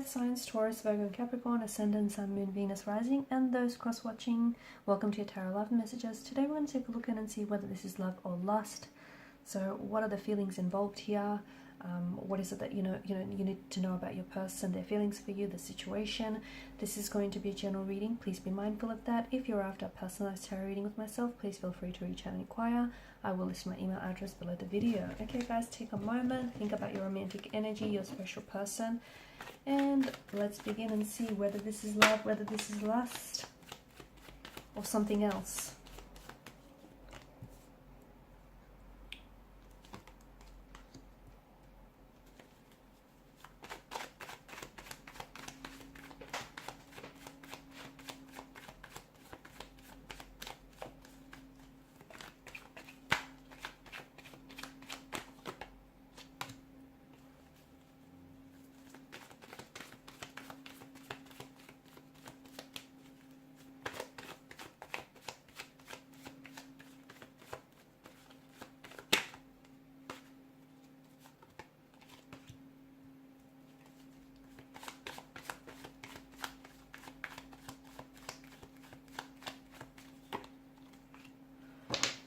earth signs, Taurus, Virgo and Capricorn, Ascendant, Sun, Moon, Venus, Rising, and those cross-watching. Welcome to your Tarot Love Messages. Today we're going to take a look in and see whether this is love or lust. So what are the feelings involved here? What is it that you need to know about your person, their feelings for you, the situation. This is going to be a general reading. Please be mindful of that. If you're after a personalized tarot reading with myself, please feel free to reach out and inquire. I will list my email address below the video. Okay guys, take a moment, think about your romantic energy, your special person, and let's begin and see whether this is love, whether this is lust, or something else.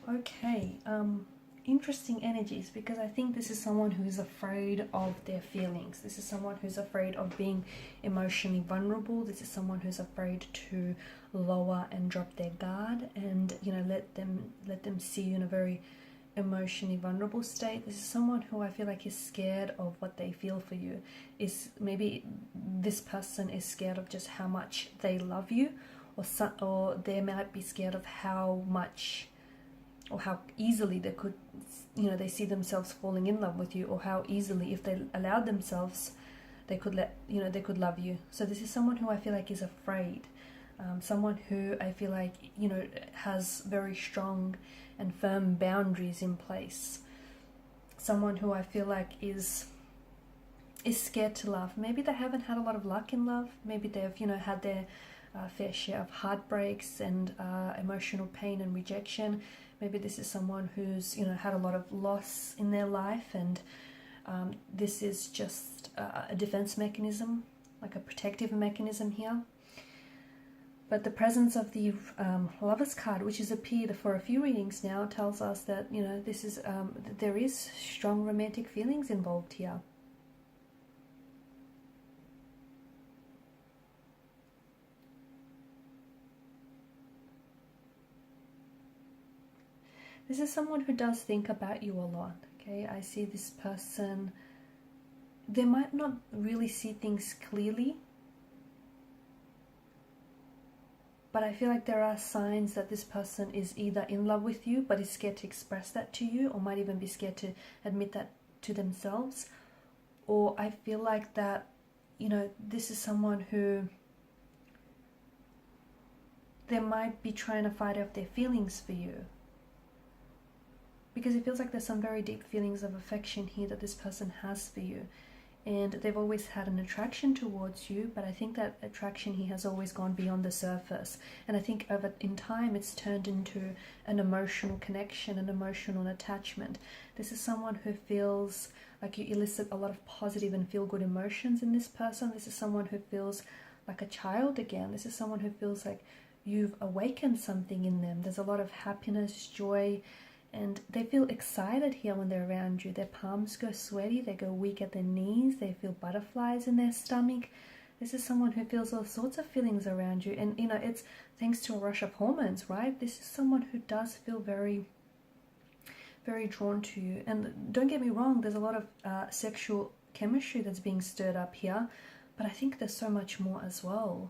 Okay, interesting energies, because I think this is someone who is afraid of their feelings. This is someone who's afraid of being emotionally vulnerable. This is someone who's afraid to lower and drop their guard and, you know, let them see you in a very emotionally vulnerable state. This is someone who I feel like is scared of what they feel for you. Is maybe this person is scared of just how much they love you, or they might be scared of how much or how easily they could, you know, they see themselves falling in love with you, or how easily, if they allowed themselves, they could they could love you. So this is someone who I feel like is afraid, someone who I feel like, you know, has very strong and firm boundaries in place, someone who I feel like is scared to love. Maybe they haven't had a lot of luck in love. Maybe they've, you know, had their fair share of heartbreaks and emotional pain and rejection. Maybe this is someone who's, you know, had a lot of loss in their life, and this is just a defense mechanism, like a protective mechanism here. But the presence of the Lovers card, which has appeared for a few readings now, tells us that, you know, this is there is strong romantic feelings involved here. This is someone who does think about you a lot, okay? I see this person, they might not really see things clearly, but I feel like there are signs that this person is either in love with you, but is scared to express that to you, or might even be scared to admit that to themselves. Or I feel like that, you know, this is someone who, they might be trying to fight off their feelings for you, because it feels like there's some very deep feelings of affection here that this person has for you, and they've always had an attraction towards you, but I think that attraction here has always gone beyond the surface, and I think in time it's turned into an emotional connection, an emotional attachment. This is someone who feels like you elicit a lot of positive and feel-good emotions in this person. This is someone who feels like a child again. This is someone who feels like you've awakened something in them. There's a lot of happiness, joy, and they feel excited here when they're around you. Their palms go sweaty, they go weak at their knees, they feel butterflies in their stomach. This is someone who feels all sorts of feelings around you, and, you know, it's thanks to a rush of hormones, right? This is someone who does feel very, very drawn to you. And don't get me wrong, there's a lot of sexual chemistry that's being stirred up here, but I think there's so much more as well.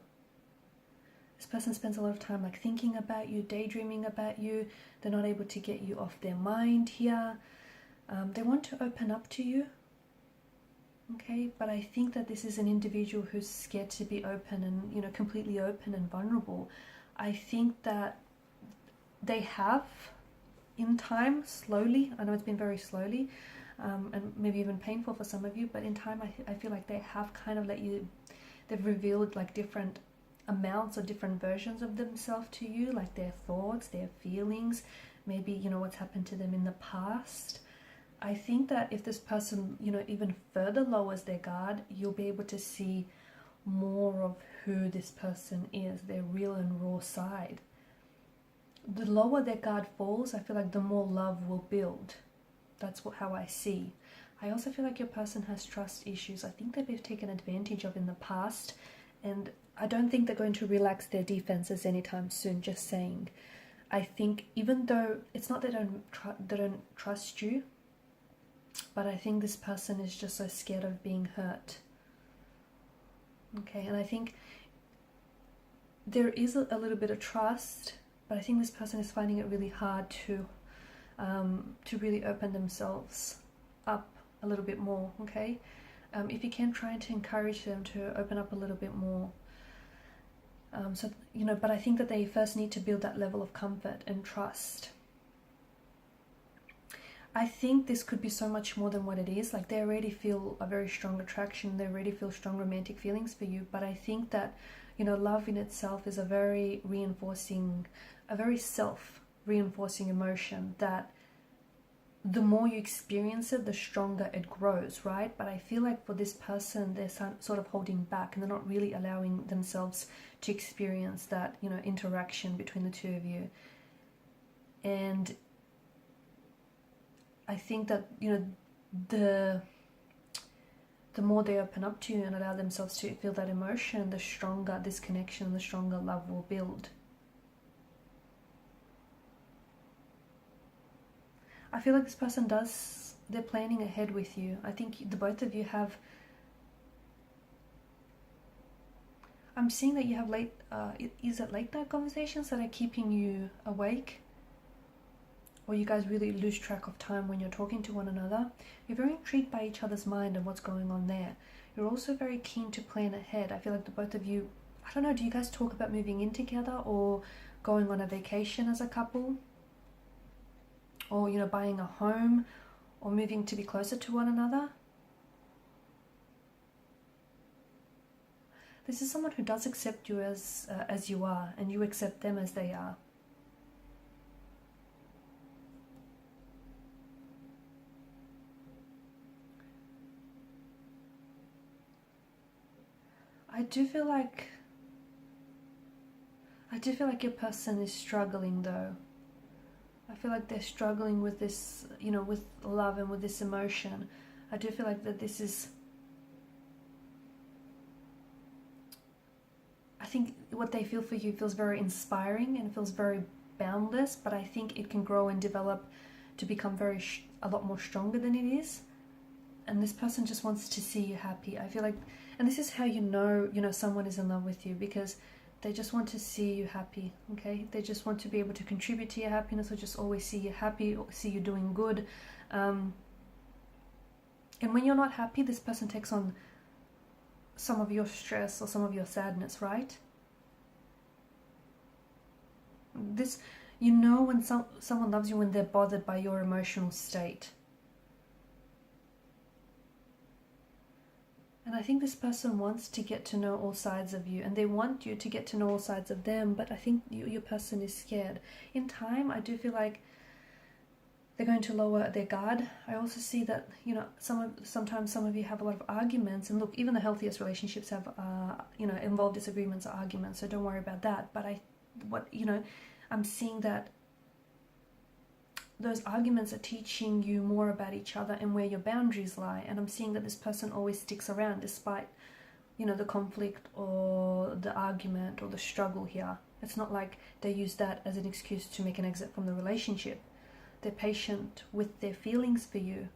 This person spends a lot of time like thinking about you, daydreaming about you. They're not able to get you off their mind here. They want to open up to you, okay? But I think that this is an individual who's scared to be open and, you know, completely open and vulnerable. I think that they have, in time, slowly, I know it's been very slowly, and maybe even painful for some of you, but in time I feel like they have kind of they've revealed like different amounts or different versions of themselves to you, like their thoughts, their feelings, maybe, you know, what's happened to them in the past. I think that if this person, you know, even further lowers their guard, you'll be able to see more of who this person is, their real and raw side. The lower their guard falls, I feel like the more love will build. That's how I see. I also feel like your person has trust issues. I think that they've taken advantage of in the past, and I don't think they're going to relax their defenses anytime soon, just saying. I think even though it's not that they don't trust you, but I think this person is just so scared of being hurt. Okay, and I think there is a little bit of trust, but I think this person is finding it really hard to really open themselves up a little bit more, okay? If you can, try to encourage them to open up a little bit more. But I think that they first need to build that level of comfort and trust. I think this could be so much more than what it is. Like, they already feel a very strong attraction, they already feel strong romantic feelings for you, but I think that, love in itself is a very self-reinforcing emotion that the more you experience it, the stronger it grows, right? But I feel like for this person, they're sort of holding back, and they're not really allowing themselves to experience that, interaction between the two of you. And I think that, the more they open up to you and allow themselves to feel that emotion, the stronger this connection, the stronger love will build. I feel like this person they're planning ahead with you. I think the both of you have, I'm seeing that you have late night conversations that are keeping you awake? Or you guys really lose track of time when you're talking to one another. You're very intrigued by each other's mind and what's going on there. You're also very keen to plan ahead. I feel like the both of you, I don't know, do you guys talk about moving in together or going on a vacation as a couple? Or, buying a home or moving to be closer to one another? This is someone who does accept you as you are, and you accept them as they are. I do feel like your person is struggling though. I feel like they're struggling with this, with love and with this emotion. I do feel like that this is, I think what they feel for you feels very inspiring and feels very boundless, but I think it can grow and develop to become a lot more stronger than it is. And this person just wants to see you happy. I feel like, and this is how someone is in love with you, because they just want to see you happy, okay? They just want to be able to contribute to your happiness, or just always see you happy, or see you doing good. And when you're not happy, this person takes on some of your stress or some of your sadness, right? This, when someone loves you when they're bothered by your emotional state. And I think this person wants to get to know all sides of you, and they want you to get to know all sides of them, but I think your person is scared. In time, I do feel like they're going to lower their guard. I also see that, sometimes some of you have a lot of arguments, and look, even the healthiest relationships have, involve disagreements or arguments, so don't worry about that. But I'm seeing that those arguments are teaching you more about each other and where your boundaries lie. And I'm seeing that this person always sticks around despite, the conflict or the argument or the struggle here. It's not like they use that as an excuse to make an exit from the relationship. They're patient with their feelings for you.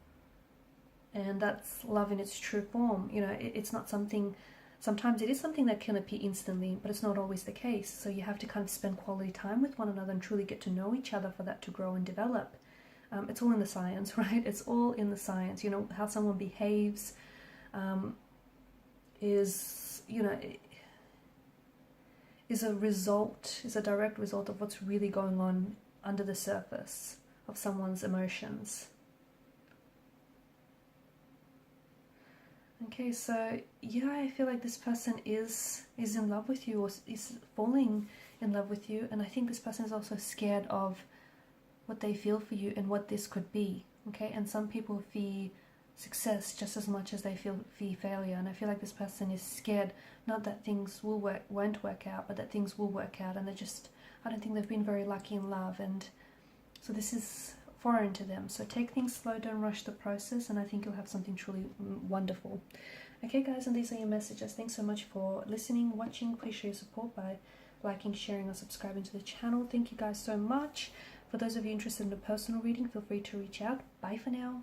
And that's love in its true form. It's not something, sometimes it is something that can appear instantly, but it's not always the case. So you have to kind of spend quality time with one another and truly get to know each other for that to grow and develop. It's all in the science, right? It's all in the science. How someone behaves is a direct result of what's really going on under the surface of someone's emotions. Okay, so yeah, I feel like this person is in love with you, or is falling in love with you, and I think this person is also scared of what they feel for you and what this could be. Okay, and some people success just as much as they feel fear failure. And I feel like this person is scared, not that things won't work out, but that things will work out. And I don't think they've been very lucky in love, and so this is foreign to them. So take things slow, don't rush the process, and I think you'll have something truly wonderful. Okay guys, and these are your messages. Thanks so much for listening, watching. Please show your support by liking, sharing, or subscribing to the channel. Thank you guys so much. For those of you interested in a personal reading, feel free to reach out. Bye for now.